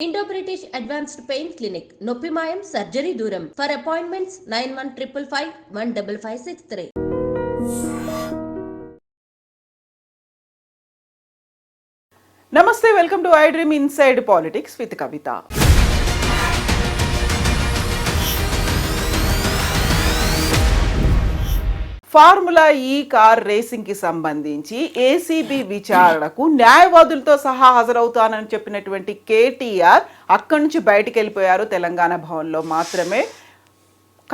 Indo-British Advanced Pain Clinic, Noppimayam Surgery Duram. For appointments 9155515563. Namaste, welcome to iDream Inside Politics with Kavita. Formula ఈ car రేసింగ్కి సంబంధించి ACB విచారణకు న్యాయవాదులతో సహా హాజరవుతానని చెప్పినటువంటి కేటీఆర్ అక్కడి నుంచి బయటికి వెళ్ళిపోయారు. తెలంగాణ భవన్లో మాత్రమే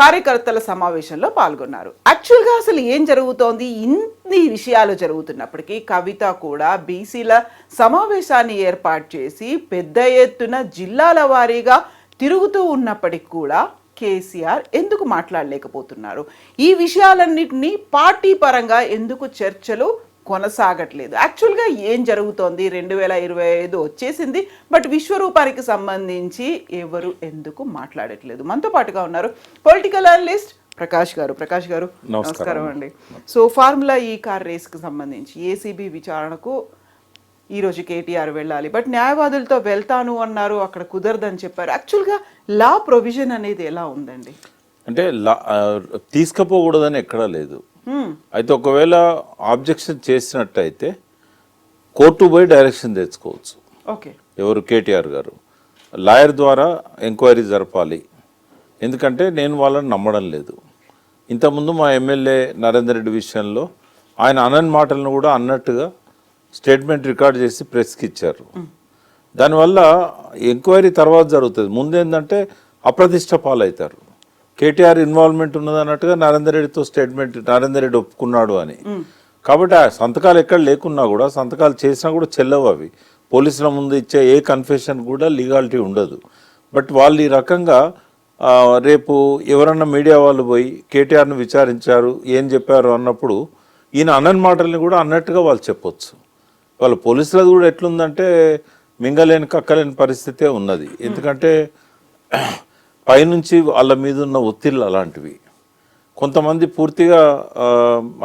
కార్యకర్తల సమావేశంలో పాల్గొన్నారు. యాక్చువల్గా అసలు ఏం జరుగుతోంది? ఇన్ని విషయాలు జరుగుతున్నప్పటికీ కవిత కూడా బీసీల సమావేశాన్ని ఏర్పాటు చేసి పెద్ద ఎత్తున జిల్లాల వారీగా తిరుగుతూ ఉన్నప్పటికీ కూడా కేసీఆర్ ఎందుకు మాట్లాడలేకపోతున్నారు? ఈ విషయాలన్నింటినీ పార్టీ పరంగా ఎందుకు చర్చలు కొనసాగట్లేదు? యాక్చువల్గా ఏం జరుగుతోంది? 2025 వచ్చేసింది, బట్ విశ్వరూపానికి సంబంధించి ఎవరు ఎందుకు మాట్లాడట్లేదు? మనతో పాటుగా ఉన్నారు పొలిటికల్ అనలిస్ట్ ప్రకాష్ గారు. నమస్కారం అండి. సో ఫార్ములా ఈ కార్ రేస్కి సంబంధించి ఏసీబీ విచారణకు ఈరోజు కేటీఆర్ వెళ్ళాలి, బట్ న్యాయవాదులతో వెళ్తాను అన్నారు, అక్కడ కుదరదని చెప్పారు. యాక్చువల్గా లా ప్రొవిజన్ అనేది ఎలా ఉందండి? అంటే తీసుకుపోకూడదని ఎక్కడా లేదు. అయితే ఒకవేళ ఆబ్జెక్షన్ చేసినట్టయితే కోర్టు పోయి డైరెక్షన్ తెచ్చుకోవచ్చు. ఓకే, ఎవరు? కేటీఆర్ గారు లాయర్ ద్వారా ఎంక్వైరీ జరపాలి. ఎందుకంటే నేను వాళ్ళని నమ్మడం లేదు. ఇంతకుముందు మా ఎమ్మెల్యే నరేందర్ రెడ్డి విషయంలో ఆయన అనని మాటలను కూడా అన్నట్టుగా స్టేట్మెంట్ రికార్డ్ చేసి ప్రెస్కి ఇచ్చారు. దానివల్ల ఎంక్వైరీ తర్వాత జరుగుతుంది. ముందేంటంటే అప్రతిష్ట పాలవుతారు. కేటీఆర్ ఇన్వాల్వ్మెంట్ ఉన్నది అన్నట్టుగా నరేందర్ రెడ్డితో స్టేట్మెంట్ నరేందర్ రెడ్డి ఒప్పుకున్నాడు అని. కాబట్టి ఆ సంతకాలు ఎక్కడ లేకున్నా కూడా సంతకాలు చేసినా కూడా చెల్లవు. అవి పోలీసుల ముందు ఇచ్చే ఏ కన్ఫెషన్ కూడా లీగాలిటీ ఉండదు. బట్ వాళ్ళు ఈ రకంగా రేపు ఎవరన్నా మీడియా వాళ్ళు పోయి కేటీఆర్ను విచారించారు, ఏం చెప్పారు అన్నప్పుడు ఈయన అనని మాటల్ని కూడా అన్నట్టుగా వాళ్ళు చెప్పొచ్చు. వాళ్ళ పోలీసులది కూడా ఎట్లుందంటే మింగలేని కక్కలేని పరిస్థితే ఉన్నది. ఎందుకంటే పైనుంచి వాళ్ళ మీద ఉన్న ఒత్తిళ్ళు అలాంటివి. కొంతమంది పూర్తిగా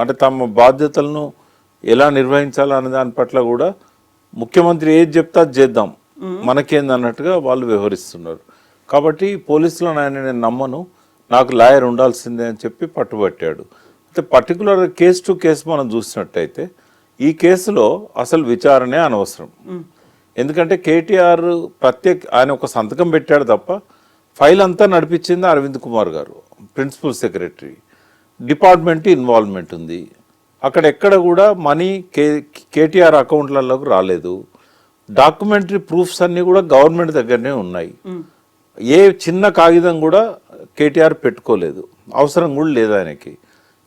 అంటే తమ బాధ్యతలను ఎలా నిర్వహించాలనే దాని పట్ల కూడా ముఖ్యమంత్రి ఏది చెప్తే అది చేద్దాం మనకేందన్నట్టుగా వాళ్ళు వ్యవహరిస్తున్నారు. కాబట్టి పోలీసులను నేను నమ్మను, నాకు లాయర్ ఉండాల్సిందే అని చెప్పి పట్టుబట్టాడు. అయితే పర్టికులర్ కేసు టు కేసు మనం చూసినట్టయితే ఈ కేసులో అసలు విచారణే అనవసరం. ఎందుకంటే కేటీఆర్ ఆయన ఒక సంతకం పెట్టాడు తప్ప ఫైల్ అంతా నడిపించింది అరవింద్ కుమార్ గారు, ప్రిన్సిపల్ సెక్రటరీ. డిపార్ట్మెంట్ ఇన్వాల్వ్మెంట్ ఉంది. అక్కడ ఎక్కడ కూడా మనీ కేటీఆర్ అకౌంట్లలోకి రాలేదు. డాక్యుమెంటరీ ప్రూఫ్స్ అన్నీ కూడా గవర్నమెంట్ దగ్గరనే ఉన్నాయి. ఏ చిన్న కాగితం కూడా కేటీఆర్ పెట్టుకోలేదు, అవసరం కూడా లేదు ఆయనకి.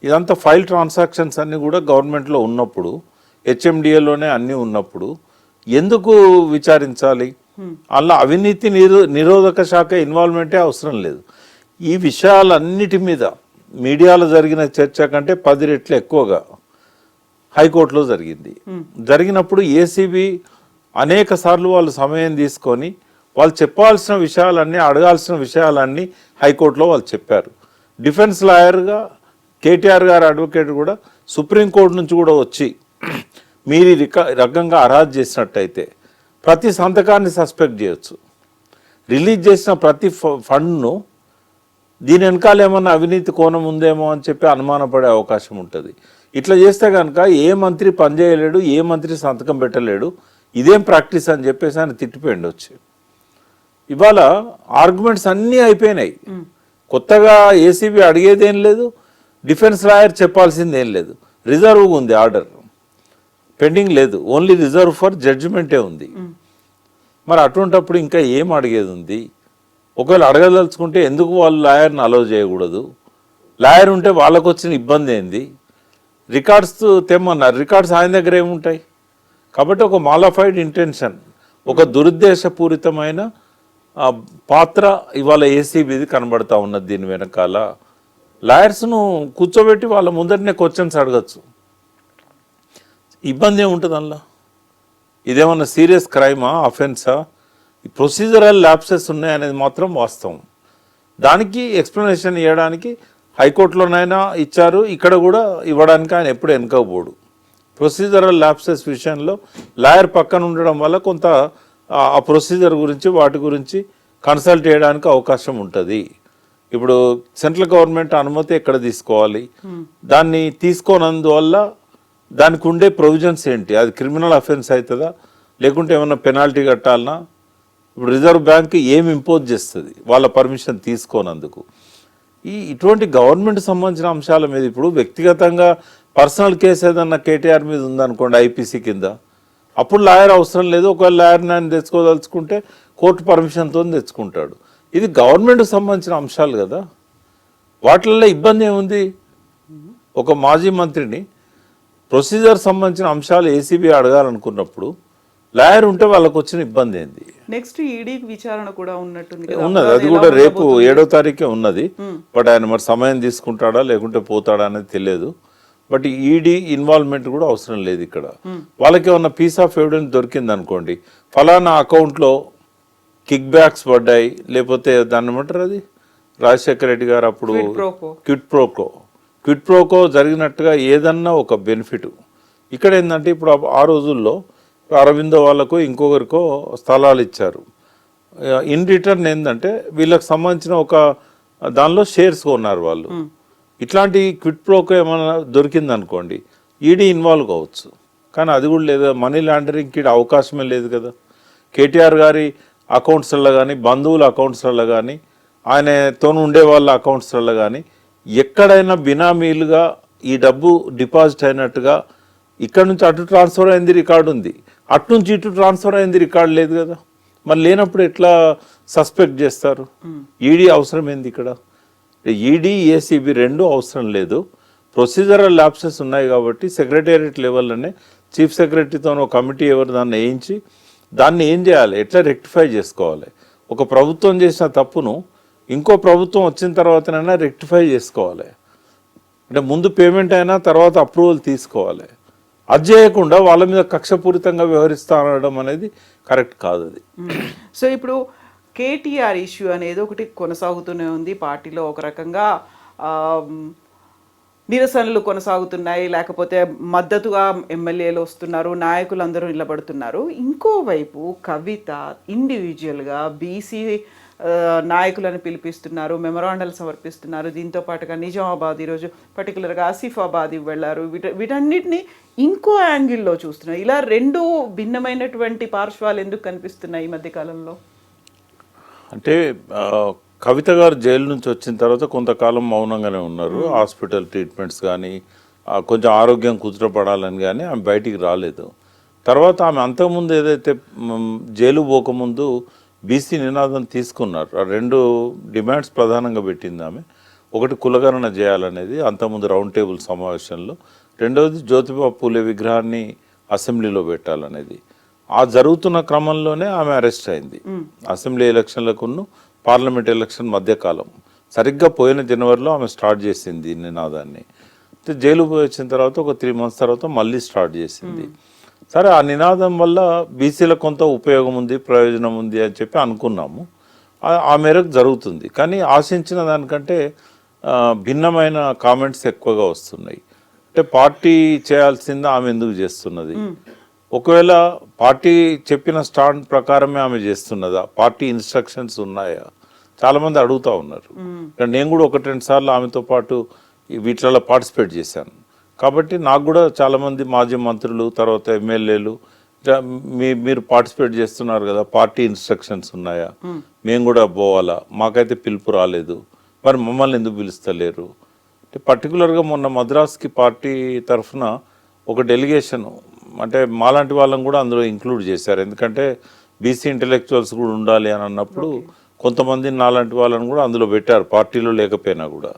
ఇదంతా ఫైల్ ట్రాన్సాక్షన్స్ అన్నీ కూడా గవర్నమెంట్లో ఉన్నప్పుడు, హెచ్ఎండిఏలోనే అన్నీ ఉన్నప్పుడు ఎందుకు విచారించాలి? అలా అవినీతి నిరోధక శాఖ ఇన్వాల్వ్మెంటే అవసరం లేదు. ఈ విషయాలన్నిటి మీద మీడియాలో జరిగిన చర్చ కంటే 10 రెట్లు ఎక్కువగా హైకోర్టులో జరిగింది. జరిగినప్పుడు ఏసీబీ అనేక సార్లు వాళ్ళు సమయం తీసుకొని వాళ్ళు చెప్పాల్సిన విషయాలన్నీ, అడగాల్సిన విషయాలన్నీ హైకోర్టులో వాళ్ళు చెప్పారు. డిఫెన్స్ లాయర్గా కేటీఆర్ గారు అడ్వకేట్ కూడా సుప్రీంకోర్టు నుంచి కూడా వచ్చి మీరు రకంగా అర్హత చేసినట్టయితే ప్రతి సంతకాన్ని సస్పెక్ట్ చేయొచ్చు. రిలీజ్ చేసిన ప్రతి ఫండ్ను దీని వెనకాల ఏమన్నా అవినీతి కోణం ఉందేమో అని చెప్పి అనుమానపడే అవకాశం ఉంటుంది. ఇట్లా చేస్తే కనుక ఏ మంత్రి పనిచేయలేడు, ఏ మంత్రి సంతకం పెట్టలేడు, ఇదేం ప్రాక్టీస్ అని చెప్పేసి ఆయన తిట్టిపోయింది వచ్చి. ఇవాళ ఆర్గ్యుమెంట్స్ అన్నీ అయిపోయినాయి. కొత్తగా ఏసీబీ అడిగేదేం లేదు, డిఫెన్స్ లాయర్ చెప్పాల్సిందేం లేదు. రిజర్వ్ ఉంది, ఆర్డర్ పెండింగ్ లేదు, ఓన్లీ రిజర్వ్ ఫర్ జడ్జిమెంటే ఉంది. మరి అటువంటప్పుడు ఇంకా ఏం అడిగేది ఉంది? ఒకవేళ అడగదలుచుకుంటే ఎందుకు వాళ్ళు లాయర్ని అలౌ చేయకూడదు? లాయర్ ఉంటే వాళ్ళకు వచ్చిన ఇబ్బంది ఏంది? రికార్డ్స్ తెమ్మన్నారు, రికార్డ్స్ ఆయన దగ్గర ఏముంటాయి? కాబట్టి ఒక మాలిఫైడ్ ఇంటెన్షన్, ఒక దురుద్దేశపూరితమైన పాత్ర ఇవాళ ఏసీబీది కనబడతా ఉన్నది. దీని వెనకాల లాయర్స్ను కూర్చోబెట్టి వాళ్ళ ముందరనే క్వశ్చన్స్ అడగచ్చు. ఇబ్బంది ఏముంటుంది అందులో? ఇదేమన్నా సీరియస్ క్రైమా, అఫెన్సా? ప్రొసీజరల్ ల్యాప్సెస్ ఉన్నాయనేది మాత్రం వాస్తవం. దానికి ఎక్స్ప్లెనేషన్ ఇవ్వడానికి హైకోర్టులోనైనా ఇచ్చారు, ఇక్కడ కూడా ఇవ్వడానికి ఆయన ఎప్పుడు వెనుకపోడు. ప్రొసీజరల్ ల్యాప్సెస్ విషయంలో లాయర్ పక్కన ఉండడం వల్ల కొంత ఆ ప్రొసీజర్ గురించి వాటి గురించి కన్సల్ట్ చేయడానికి అవకాశం ఉంటుంది. ఇప్పుడు సెంట్రల్ గవర్నమెంట్ అనుమతి ఎక్కడ తీసుకోవాలి, దాన్ని తీసుకోనందువల్ల దానికి ఉండే ప్రొవిజన్స్ ఏంటి, అది క్రిమినల్ అఫెన్స్ అవుతుందా లేకుంటే ఏమన్నా పెనాల్టీ కట్టాలనా, ఇప్పుడు రిజర్వ్ బ్యాంక్ ఏమి ఇంపోజ్ చేస్తుంది వాళ్ళ పర్మిషన్ తీసుకోనందుకు. ఇటువంటి గవర్నమెంట్ సంబంధించిన అంశాల మీద ఇప్పుడు వ్యక్తిగతంగా పర్సనల్ కేసు ఏదన్నా కేటీఆర్ మీద ఉందనుకోండి ఐపీసీ కింద, అప్పుడు లాయర్ అవసరం లేదు. ఒకవేళ లాయర్ని ఆయన తెచ్చుకోదలుచుకుంటే కోర్టు పర్మిషన్తో తెచ్చుకుంటాడు. ఇది గవర్నమెంట్కి సంబంధించిన అంశాలు కదా, వాటిల్లో ఇబ్బంది ఏముంది? ఒక మాజీ మంత్రిని ప్రొసీజర్ సంబంధించిన అంశాలు ఏసీబీ అడగాలనుకున్నప్పుడు లాయర్ ఉంటే వాళ్ళకు వచ్చిన ఇబ్బంది ఏంది? నెక్స్ట్ ఈడీ విచారణ కూడా ఉన్నట్టుంది, అది కూడా రేపు 7వ తారీఖే ఉన్నది. బట్ ఆయన మరి సమయం తీసుకుంటాడా లేకుంటే పోతాడా అనేది తెలియదు. బట్ ఈడీ ఇన్వాల్వ్మెంట్ కూడా అవసరం లేదు ఇక్కడ. వాళ్ళకి ఏమన్నా పీస్ ఆఫ్ ఎవిడెన్స్ దొరికింది అనుకోండి, ఫలానా అకౌంట్లో కిక్ బ్యాక్స్ పడ్డాయి, లేకపోతే దాన్ని ఏమంటారు, అది రాజశేఖర రెడ్డి గారు అప్పుడు క్విట్ ప్రోకో జరిగినట్టుగా ఏదన్నా ఒక బెనిఫిట్. ఇక్కడ ఏంటంటే ఇప్పుడు ఆ రోజుల్లో అరవిందో వాళ్ళకు ఇంకొకరికో స్థలాలు ఇచ్చారు. ఇన్ రిటర్న్ ఏంటంటే వీళ్ళకి సంబంధించిన ఒక దానిలో షేర్స్ కొన్నారు వాళ్ళు. ఇట్లాంటి క్విట్ ప్రోకో ఏమైనా దొరికింది అనుకోండి, ఈడీ ఇన్వాల్వ్ కావచ్చు. కానీ అది కూడా లేదు, మనీ లాండరింగ్కి అవకాశమే లేదు కదా. కేటీఆర్ గారి అకౌంట్స్లలో కానీ, బంధువుల అకౌంట్స్లలో కానీ, ఆయనతో ఉండే వాళ్ళ అకౌంట్స్లలో కానీ ఎక్కడైనా బినామీలుగా ఈ డబ్బు డిపాజిట్ అయినట్టుగా ఇక్కడ నుంచి అటు ట్రాన్స్ఫర్ అయింది రికార్డు ఉంది, అటు నుంచి ఇటు ట్రాన్స్ఫర్ అయింది రికార్డు లేదు కదా. మరి లేనప్పుడు ఎట్లా సస్పెక్ట్ చేస్తారు? ఈడీ అవసరం ఏంది ఇక్కడ? ఈడీ ఏసీబీ రెండు అవసరం లేదు. ప్రొసీజరల్ ల్యాప్సెస్ ఉన్నాయి కాబట్టి సెక్రటేరియట్ లెవెల్లోనే చీఫ్ సెక్రటరీతో ఒక కమిటీ ఎవరు దాన్ని వేయించి దాన్ని ఏం చేయాలి, ఎట్లా రెక్టిఫై చేసుకోవాలి. ఒక ప్రభుత్వం చేసిన తప్పును ఇంకో ప్రభుత్వం వచ్చిన తర్వాతనైనా రెక్టిఫై చేసుకోవాలి. అంటే ముందు పేమెంట్ అయినా తర్వాత అప్రూవల్ తీసుకోవాలి. అది చేయకుండా వాళ్ళ మీద కక్షపూరితంగా వ్యవహరిస్తా అనడం అనేది కరెక్ట్ కాదు. అది సో ఇప్పుడు కేటీఆర్ ఇష్యూ అనేది ఒకటి కొనసాగుతూనే ఉంది పార్టీలో. ఒక రకంగా నిరసనలు కొనసాగుతున్నాయి, లేకపోతే మద్దతుగా ఎమ్మెల్యేలు వస్తున్నారు, నాయకులందరూ నిలబడుతున్నారు. ఇంకోవైపు కవిత ఇండివిజువల్గా బీసీ నాయకులను పిలిపిస్తున్నారు, మెమరాండాలు సమర్పిస్తున్నారు. దీంతో పాటుగా నిజామాబాద్, ఈరోజు పర్టికులర్గా ఆసిఫాబాద్ వెళ్ళారు. వీటన్నిటిని ఇంకో యాంగిల్లో చూస్తున్నారు. ఇలా రెండు భిన్నమైనటువంటి పార్శ్వాలు ఎందుకు కనిపిస్తున్నాయి ఈ మధ్యకాలంలో? అంటే కవిత గారు జైలు నుంచి వచ్చిన తర్వాత కొంతకాలం మౌనంగానే ఉన్నారు. హాస్పిటల్ ట్రీట్మెంట్స్ కానీ, కొంచెం ఆరోగ్యం కుదుటపడాలని కానీ ఆమె బయటికి రాలేదు. తర్వాత ఆమె అంతకుముందు ఏదైతే జైలు పోకముందు బీసీ నినాదం తీసుకున్నారు. ఆ రెండు డిమాండ్స్ ప్రధానంగా పెట్టింది ఆమె. ఒకటి కులగణన చేయాలనేది అంతకుముందు రౌండ్ టేబుల్ సమావేశంలో, రెండవది జ్యోతిబా పూలే విగ్రహాన్ని అసెంబ్లీలో పెట్టాలనేది. ఆ జరుగుతున్న క్రమంలోనే ఆమె అరెస్ట్ అయింది. అసెంబ్లీ ఎలక్షన్లకును పార్లమెంట్ ఎలక్షన్ మధ్యకాలం సరిగ్గా పోయిన జనవరిలో ఆమె స్టార్ట్ చేసింది నినాదాన్ని. జైలు పోయి వచ్చిన తర్వాత ఒక 3 months తర్వాత మళ్ళీ స్టార్ట్ చేసింది. సరే, ఆ నినాదం వల్ల బీసీలకు కొంత ఉపయోగం ఉంది, ప్రయోజనం ఉంది అని చెప్పి అనుకున్నాము. ఆ మేరకు జరుగుతుంది. కానీ ఆశించిన దానికంటే భిన్నమైన కామెంట్స్ ఎక్కువగా వస్తున్నాయి. అంటే పార్టీ చేయాల్సింది ఆమె ఎందుకు చేస్తున్నది? ఒకవేళ పార్టీ చెప్పిన స్టాండ్ ప్రకారమే ఆమె చేస్తున్నదా? పార్టీ ఇన్స్ట్రక్షన్స్ ఉన్నాయా? చాలామంది అడుగుతూ ఉన్నారు. నేను కూడా 1-2 సార్లు ఆమెతో పాటు వీటిలలో పార్టిసిపేట్ చేశాను. కాబట్టి నాకు కూడా చాలామంది మాజీ మంత్రులు, తర్వాత ఎమ్మెల్యేలు, మీరు పార్టిసిపేట్ చేస్తున్నారు కదా, పార్టీ ఇన్స్ట్రక్షన్స్ ఉన్నాయా, మేము కూడా పోవాలా, మాకైతే పిలుపు రాలేదు, మరి మమ్మల్ని ఎందుకు పిలుస్తలేరు? అంటే పర్టికులర్గా మొన్న మద్రాస్కి పార్టీ తరఫున ఒక డెలిగేషన్, అంటే మాలాంటి వాళ్ళని కూడా అందులో ఇంక్లూడ్ చేశారు. ఎందుకంటే బీసీ ఇంటెలెక్చువల్స్ కూడా ఉండాలి అని అన్నప్పుడు కొంతమంది నాలాంటి వాళ్ళని కూడా అందులో పెట్టారు, పార్టీలో లేకపోయినా కూడా.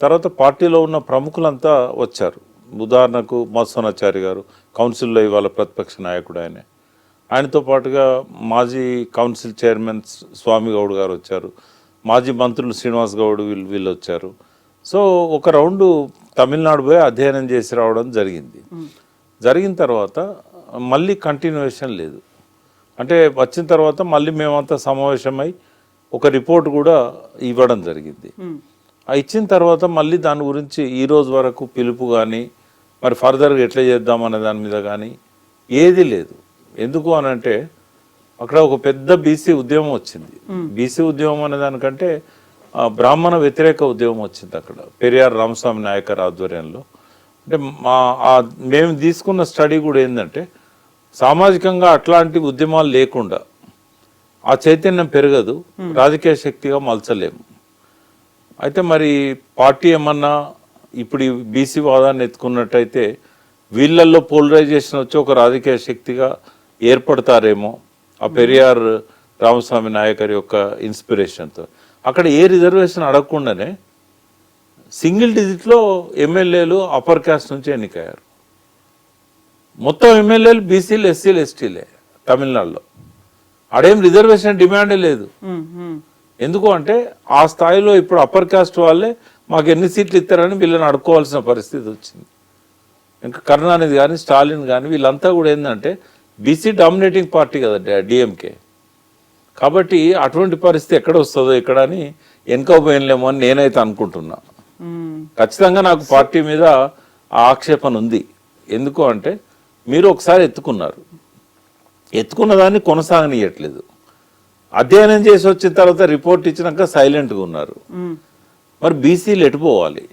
తర్వాత పార్టీలో ఉన్న ప్రముఖులంతా వచ్చారు. ఉదాహరణకు మత్స్వనాచారి గారు కౌన్సిల్లో ఇవాళ ప్రతిపక్ష నాయకుడు, ఆయనతో పాటుగా మాజీ కౌన్సిల్ చైర్మన్ స్వామి గౌడ్ గారు వచ్చారు, మాజీ మంత్రులు శ్రీనివాస్ గౌడ్ వీళ్ళు వచ్చారు. సో ఒక రౌండు తమిళనాడు పోయి అధ్యయనం చేసి రావడం జరిగింది. జరిగిన తర్వాత మళ్ళీ కంటిన్యూషన్ లేదు. అంటే వచ్చిన తర్వాత మళ్ళీ మేమంతా సమావేశమై ఒక రిపోర్ట్ కూడా ఇవ్వడం జరిగింది. ఇచ్చిన తర్వాత మళ్ళీ దాని గురించి ఈ రోజు వరకు పిలుపు కానీ, మరి ఫర్దర్గా ఎట్లా చేద్దామనే దాని మీద కానీ ఏది లేదు. ఎందుకు అని అంటే అక్కడ ఒక పెద్ద బీసీ ఉద్యమం వచ్చింది. బీసీ ఉద్యమం అనే దానికంటే బ్రాహ్మణ వ్యతిరేక ఉద్యమం వచ్చింది అక్కడ, పెరియార్ రామస్వామి నాయకర్ ఆధ్వర్యంలో. అంటే మేము తీసుకున్న స్టడీ కూడా ఏంటంటే, సామాజికంగా అట్లాంటి ఉద్యమాలు లేకుండా ఆ చైతన్యం పెరగదు, రాజకీయ శక్తిగా మలచలేము. అయితే మరి పార్టీ ఏమన్నా ఇప్పుడు ఈ బీసీ వాదాన్ని ఎత్తుకున్నట్టయితే వీళ్ళల్లో పోలరైజేషన్ వచ్చి ఒక రాజకీయ శక్తిగా ఏర్పడతారేమో, ఆ పెరియార్ రామస్వామి నాయకర్ యొక్క ఇన్స్పిరేషన్తో. అక్కడ ఏ రిజర్వేషన్ అడగకుండానే సింగిల్ డిజిట్లో ఎమ్మెల్యేలు అప్పర్ క్యాస్ట్ నుంచి ఎన్నికయ్యారు. మొత్తం ఎమ్మెల్యేలు బీసీలు, ఎస్సీలు, ఎస్టీలే తమిళనాడులో. ఆడేం రిజర్వేషన్ డిమాండే లేదు. ఎందుకు అంటే ఆ స్థాయిలో ఇప్పుడు అప్పర్ కాస్ట్ వాళ్ళే మాకు ఎన్ని సీట్లు ఇస్తారని వీళ్ళని అడుక్కోవాల్సిన పరిస్థితి వచ్చింది. ఇంకా కరుణానిధి కానీ స్టాలిన్ కానీ వీళ్ళంతా కూడా ఏంటంటే బీసీ డామినేటింగ్ పార్టీ కదా డిఎంకే. కాబట్టి అటువంటి పరిస్థితి ఎక్కడ వస్తుందో ఇక్కడ అని వెనుకపోయినలేమో అని నేనైతే అనుకుంటున్నా. ఖచ్చితంగా నాకు పార్టీ మీద ఆక్షేపణ ఉంది. ఎందుకు అంటే మీరు ఒకసారి ఎత్తుకున్న దాన్ని కొనసాగనీయట్లేదు. అధ్యయనం చేసి వచ్చిన తర్వాత రిపోర్ట్ ఇచ్చినాక సైలెంట్గా ఉన్నారు. మరి బీసీలు ఎటుపోవాలి?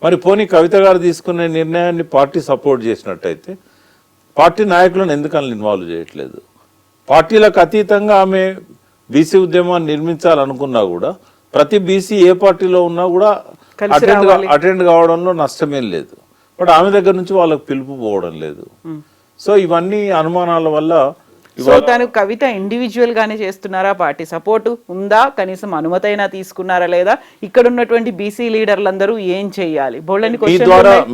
మరి పోనీ కవిత గారు తీసుకునే నిర్ణయాన్ని పార్టీ సపోర్ట్ చేసినట్టయితే పార్టీ నాయకులను ఎందుకని ఇన్వాల్వ్ చేయట్లేదు? పార్టీలకు అతీతంగా ఆమె బీసీ ఉద్యమాన్ని నిర్మించాలనుకున్నా కూడా ప్రతి బీసీ ఏ పార్టీలో ఉన్నా కూడా అటెండ్ కావడంలో నష్టమేం లేదు. బట్ ఆమె దగ్గర నుంచి వాళ్ళకి పిలుపు పోవడం లేదు. సో ఇవన్నీ అనుమానాల వల్ల. సో తను కవిత ఇండివిజువల్ గానే చేస్తున్నారా, పార్టీ సపోర్ట్ ఉందా, కనీసం అనుమతైనా తీసుకున్నారా లేదా, ఇక్కడ ఉన్నటువంటి బీసీ లీడర్లందరూ ఏం చెయ్యాలి?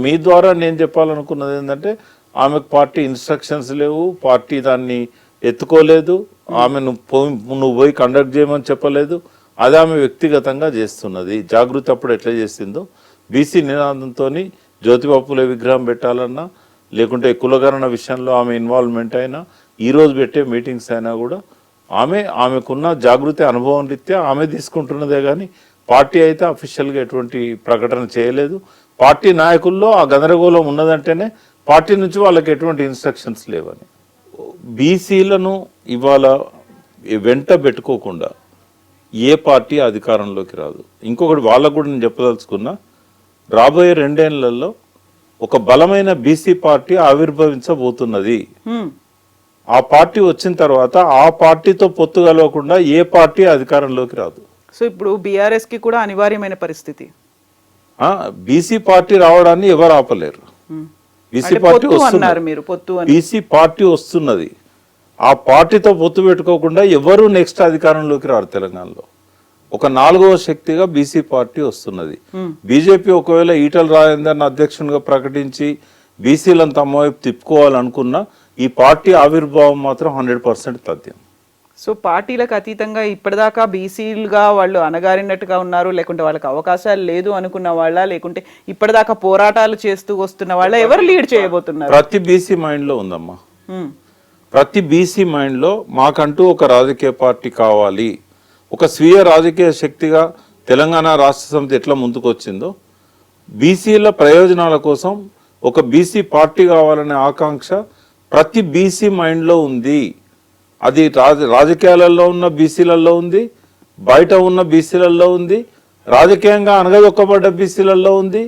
మీ ద్వారా నేను చెప్పాలనుకున్నది ఏంటంటే ఆమెకు పార్టీ ఇన్స్ట్రక్షన్స్ లేవు, పార్టీ దాన్ని ఎత్తుకోలేదు, ఆమె నువ్వు పోయి కండక్ట్ చేయమని చెప్పలేదు. అది ఆమె వ్యక్తిగతంగా చేస్తున్నది. జాగృతి అప్పుడు ఎట్లా చేసిందో బీసీ నినాదంతో జ్యోతిబాపులే విగ్రహం పెట్టాలన్నా, లేకుంటే కులగణన విషయంలో ఆమె ఇన్వాల్వ్మెంట్ అయినా, ఈరోజు పెట్టే మీటింగ్స్ అయినా కూడా ఆమెకున్న జాగృతి అనుభవం రీత్యా ఆమె తీసుకుంటున్నదే కానీ పార్టీ అయితే అఫీషియల్గా ఎటువంటి ప్రకటన చేయలేదు. పార్టీ నాయకుల్లో ఆ గందరగోళం ఉన్నదంటేనే పార్టీ నుంచి వాళ్ళకి ఎటువంటి ఇన్స్ట్రక్షన్స్ లేవని. బీసీలను ఇవాళ వెంట పెట్టుకోకుండా ఏ పార్టీ అధికారంలోకి రాదు. ఇంకొకటి వాళ్ళకు కూడా నేను చెప్పదలుచుకున్నా, రాబోయే 2 ఏళ్లలో ఒక బలమైన బీసీ పార్టీ ఆవిర్భవించబోతున్నది. ఆ పార్టీ వచ్చిన తర్వాత ఆ పార్టీతో పొత్తు కలవకుండా ఏ పార్టీ అధికారంలోకి రాదు. సో ఇప్పుడు బీఆర్ఎస్ కి కూడా అనివార్యమైన పరిస్థితి. బీసీ పార్టీ రావడాన్ని ఎవరు ఆపలేరు. బీసీ పార్టీ బీసీ పార్టీ వస్తున్నది. ఆ పార్టీతో పొత్తు పెట్టుకోకుండా ఎవరు నెక్స్ట్ అధికారంలోకి రారు. తెలంగాణలో ఒక 4వ శక్తిగా బీసీ పార్టీ వస్తున్నది. బీజేపీ ఒకవేళ ఈటల రాజేందర్ని అధ్యక్షునిగా ప్రకటించి బీసీలను తమ వైపు తిప్పుకోవాలనుకున్నా ఈ పార్టీ ఆవిర్భావం మాత్రం 100% తథ్యం. సో పార్టీలకు అతీతంగా ఇప్పటిదాకా బీసీలుగా వాళ్ళు అనగారినట్టుగా ఉన్నారు, లేకుంటే వాళ్ళకి అవకాశాలు లేదు అనుకున్న వాళ్ళ, లేకుంటే ఇప్పటిదాకా పోరాటాలు చేస్తూ వస్తున్న వాళ్ళ, ఎవరు లీడ్ చేయబోతున్నారు? ప్రతి బీసీ మైండ్ లో ఉందమ్మా. ప్రతి బీసీ మైండ్ లో మాకంటూ ఒక రాజకీయ పార్టీ కావాలి, ఒక స్వీయ రాజకీయ శక్తిగా తెలంగాణ రాష్ట్ర సమితి ఎట్లా ముందుకు వచ్చిందో బీసీల ప్రయోజనాల కోసం ఒక బీసీ పార్టీ కావాలనే ఆకాంక్ష ప్రతి బీసీ మైండ్లో ఉంది. అది రాజకీయాలలో ఉన్న బీసీలలో ఉంది, బయట ఉన్న బీసీలలో ఉంది, రాజకీయంగా అనగదొక్కబడ్డ బీసీలలో ఉంది,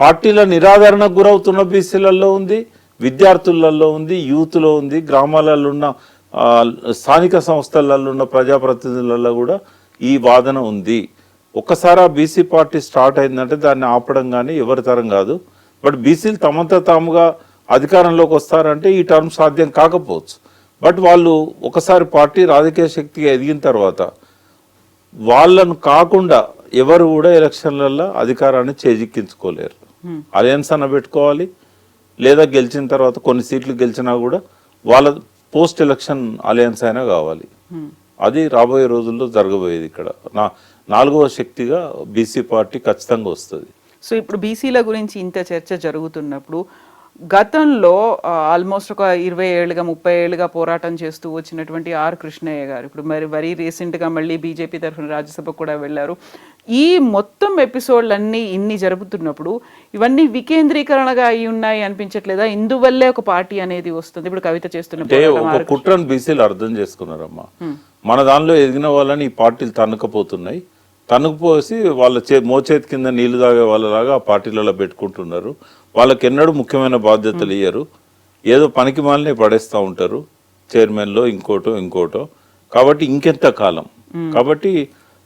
పార్టీల నిరాదరణకు గురవుతున్న బీసీలలో ఉంది, విద్యార్థులలో ఉంది, యూత్లో ఉంది, గ్రామాలలో ఉన్న స్థానిక సంస్థలలో ఉన్న ప్రజాప్రతినిధులలో కూడా ఈ వాదన ఉంది. ఒక్కసారి ఆ బీసీ పార్టీ స్టార్ట్ అయిందంటే దాన్ని ఆపడం కానీ ఎవరి తరం కాదు. బట్ బీసీలు తమంతా తాముగా అధికారంలోకి వస్తారంటే ఈ టర్మ్ సాధ్యం కాకపోవచ్చు. బట్ వాళ్ళు ఒకసారి పార్టీ రాజకీయ శక్తిగా ఎదిగిన తర్వాత వాళ్ళను కాకుండా ఎవరు కూడా ఎలక్షన్లలో అధికారాన్ని చేజిక్కించుకోలేరు. అలయన్స్ అన్న పెట్టుకోవాలి, లేదా గెలిచిన తర్వాత కొన్ని సీట్లు గెలిచినా కూడా వాళ్ళ పోస్ట్ ఎలక్షన్ అలయన్స్ అయినా కావాలి. అది రాబోయే రోజుల్లో జరగబోయేది. ఇక్కడ 4వ శక్తిగా బీసీ పార్టీ ఖచ్చితంగా వస్తుంది. సో ఇప్పుడు బీసీల గురించి ఇంత చర్చ జరుగుతున్నప్పుడు గతంలో ఆల్మోస్ట్ ఒక 20 ఏళ్ళుగా 30 ఏళ్ళుగా పోరాటం చేస్తూ వచ్చినటువంటి ఆర్ కృష్ణయ్య గారు ఇప్పుడు మరి రీసెంట్గా మళ్ళీ బీజేపీ తరఫున రాజ్యసభకు కూడా వెళ్ళారు. ఈ మొత్తం ఎపిసోడ్లన్నీ ఇన్ని జరుగుతున్నప్పుడు ఇవన్నీ వికేంద్రీకరణగా అయి ఉన్నాయి అనిపించట్లేదా? ఇందువల్లే ఒక పార్టీ అనేది వస్తుంది. ఇప్పుడు కవిత చేస్తున్న అంటే ఒక కుట్రను బీసీలు అర్థం చేసుకున్నారమ్మా. మన దానిలో ఎదిగిన వాళ్ళని ఈ పార్టీలు తన్నుకపోతున్నాయి, తన్నుకుపోసి వాళ్ళ మోచేతి కింద నీళ్లు తాగే వాళ్ళలాగా ఆ పార్టీలలో పెట్టుకుంటున్నారు. వాళ్ళకి ఎన్నడూ ముఖ్యమైన బాధ్యతలు ఇయ్యరు, ఏదో పనికి మాలినే పడేస్తూ ఉంటారు, చైర్మన్లో ఇంకోటో. కాబట్టి ఇంకెంత కాలం? కాబట్టి